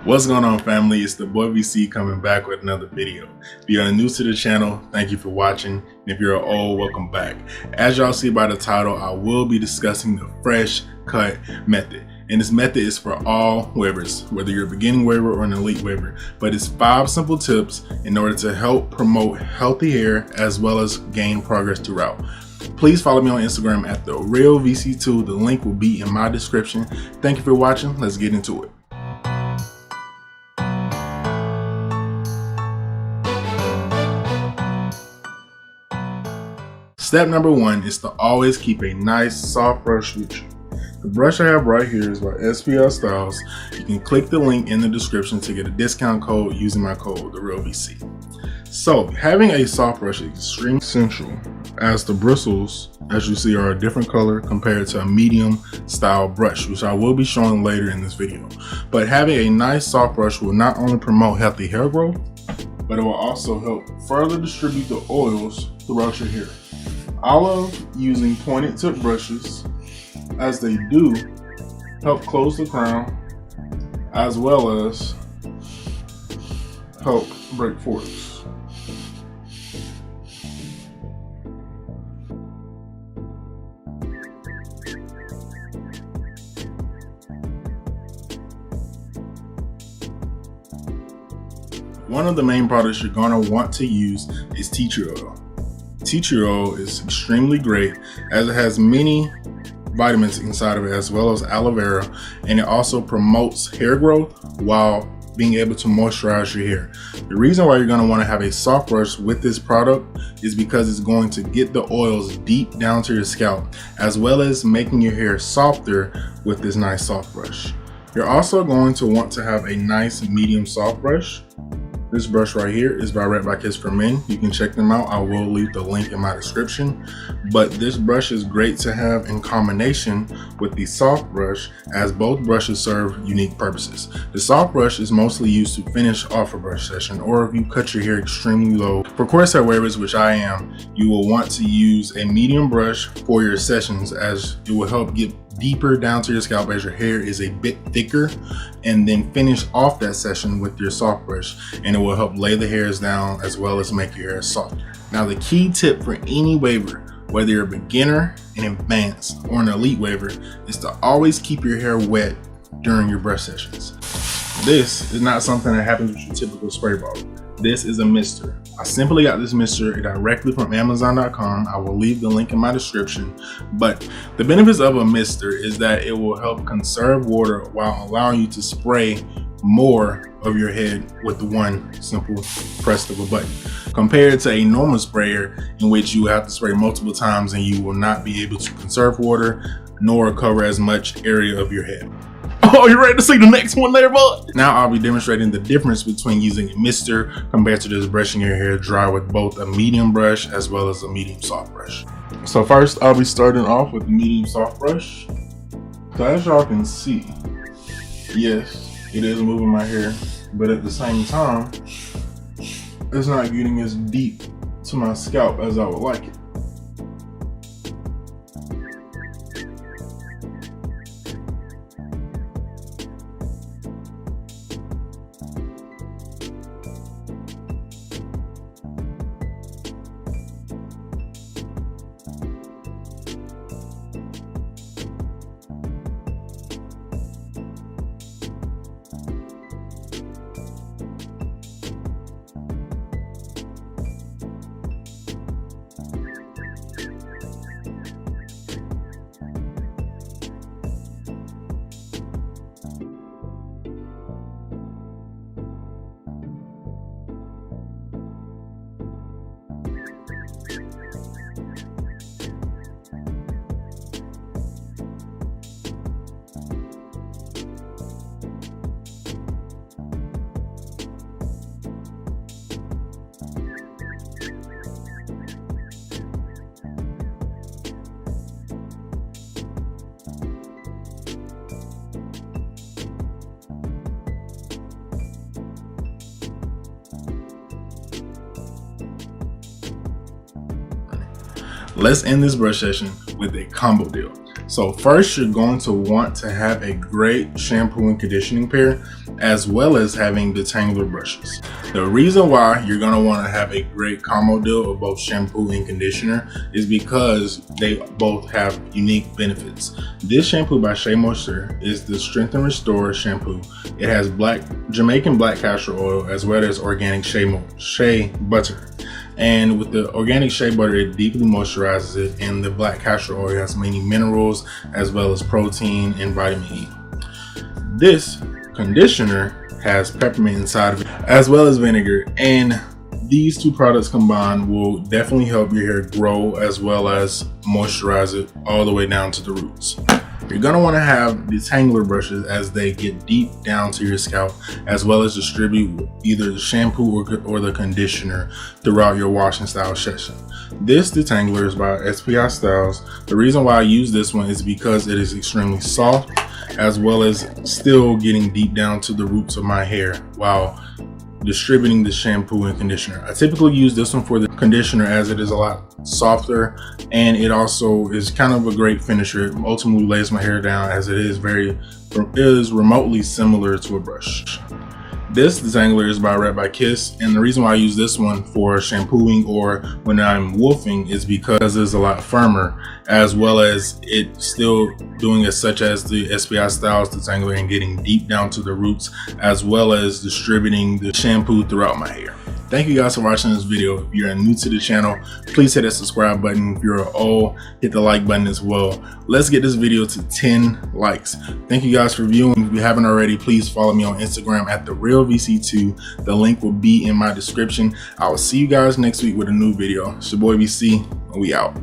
What's going on, family? It's the boy VC coming back with another video. If you're new to the channel, thank you for watching. And if you're old, welcome back. As y'all see by the title, I will be discussing the fresh cut method. And this method is for all wavers, whether you're a beginning waver or an elite waver. But it's 5 simple tips in order to help promote healthy hair as well as gain progress throughout. Please follow me on Instagram at TheRealVC2. The link will be in my description. Thank you for watching. Let's get into it. Step number 1 is to always keep a nice soft brush with you. The brush I have right here is by SPL Styles. You can click the link in the description to get a discount code using my code TheRealVC. So having a soft brush is extremely essential, as the bristles, as you see, are a different color compared to a medium style brush, which I will be showing later in this video. But having a nice soft brush will not only promote healthy hair growth, but it will also help further distribute the oils throughout your hair. I love using pointed tip brushes, as they do help close the crown as well as help break folds. One of the main products you're going to want to use is tea tree oil. Tea tree oil is extremely great as it has many vitamins inside of it as well as aloe vera, and it also promotes hair growth while being able to moisturize your hair. The reason why you're going to want to have a soft brush with this product is because it's going to get the oils deep down to your scalp as well as making your hair softer with this nice soft brush. You're also going to want to have a nice medium soft brush. This brush right here is by Red by Kiss for Men. You can check them out. I will leave the link in my description. But this brush is great to have in combination with the soft brush, as both brushes serve unique purposes. The soft brush is mostly used to finish off a brush session, or if you cut your hair extremely low. For coarse hair wavers, which I am, you will want to use a medium brush for your sessions, as it will help get deeper down to your scalp as your hair is a bit thicker, and then finish off that session with your soft brush, and it will help lay the hairs down as well as make your hair soft. Now, the key tip for any waver, whether you're a beginner, an advanced, or an elite waver, is to always keep your hair wet during your brush sessions. This is not something that happens with your typical spray bottle. This is a mister. I simply got this mister directly from Amazon.com. I will leave the link in my description. But the benefits of a mister is that it will help conserve water while allowing you to spray more of your head with the one simple press of a button, compared to a normal sprayer in which you have to spray multiple times and you will not be able to conserve water nor cover as much area of your head. Oh, you ready to see the next one there, bud? Now I'll be demonstrating the difference between using a mister compared to just brushing your hair dry with both a medium brush as well as a medium soft brush. So first, I'll be starting off with the medium soft brush. So as y'all can see, yes, it is moving my hair, but at the same time, it's not getting as deep to my scalp as I would like it. Let's end this brush session with a combo deal. So first, you're going to want to have a great shampoo and conditioning pair, as well as having detangler brushes. The reason why you're going to want to have a great combo deal of both shampoo and conditioner is because they both have unique benefits. This shampoo by Shea Moisture is the Strength and Restore shampoo. It has Jamaican black castor oil as well as organic shea butter. And with the organic shea butter, it deeply moisturizes it, and the black castor oil has many minerals as well as protein and vitamin E. This conditioner has peppermint inside of it as well as vinegar, and these two products combined will definitely help your hair grow as well as moisturize it all the way down to the roots. You're going to want to have detangler brushes as they get deep down to your scalp, as well as distribute either the shampoo or the conditioner throughout your washing style session. This detangler is by SPI Styles. The reason why I use this one is because it is extremely soft, as well as still getting deep down to the roots of my hair while distributing the shampoo and conditioner. I typically use this one for the conditioner as it is a lot softer, and it also is kind of a great finisher. It ultimately lays my hair down as it is remotely similar to a brush. This detangler is by Red by Kiss, and the reason why I use this one for shampooing or when I'm woofing is because it's a lot firmer, as well as it still doing as such as the SPI Styles detangler and getting deep down to the roots, as well as distributing the shampoo throughout my hair. Thank you guys for watching this video. If you're new to the channel, please hit that subscribe button. If you're old, hit the like button as well. Let's get this video to 10 likes. Thank you guys for viewing. If you haven't already, please follow me on Instagram at TheRealVC2. The link will be in my description. I will see you guys next week with a new video. It's your boy VC, and we out.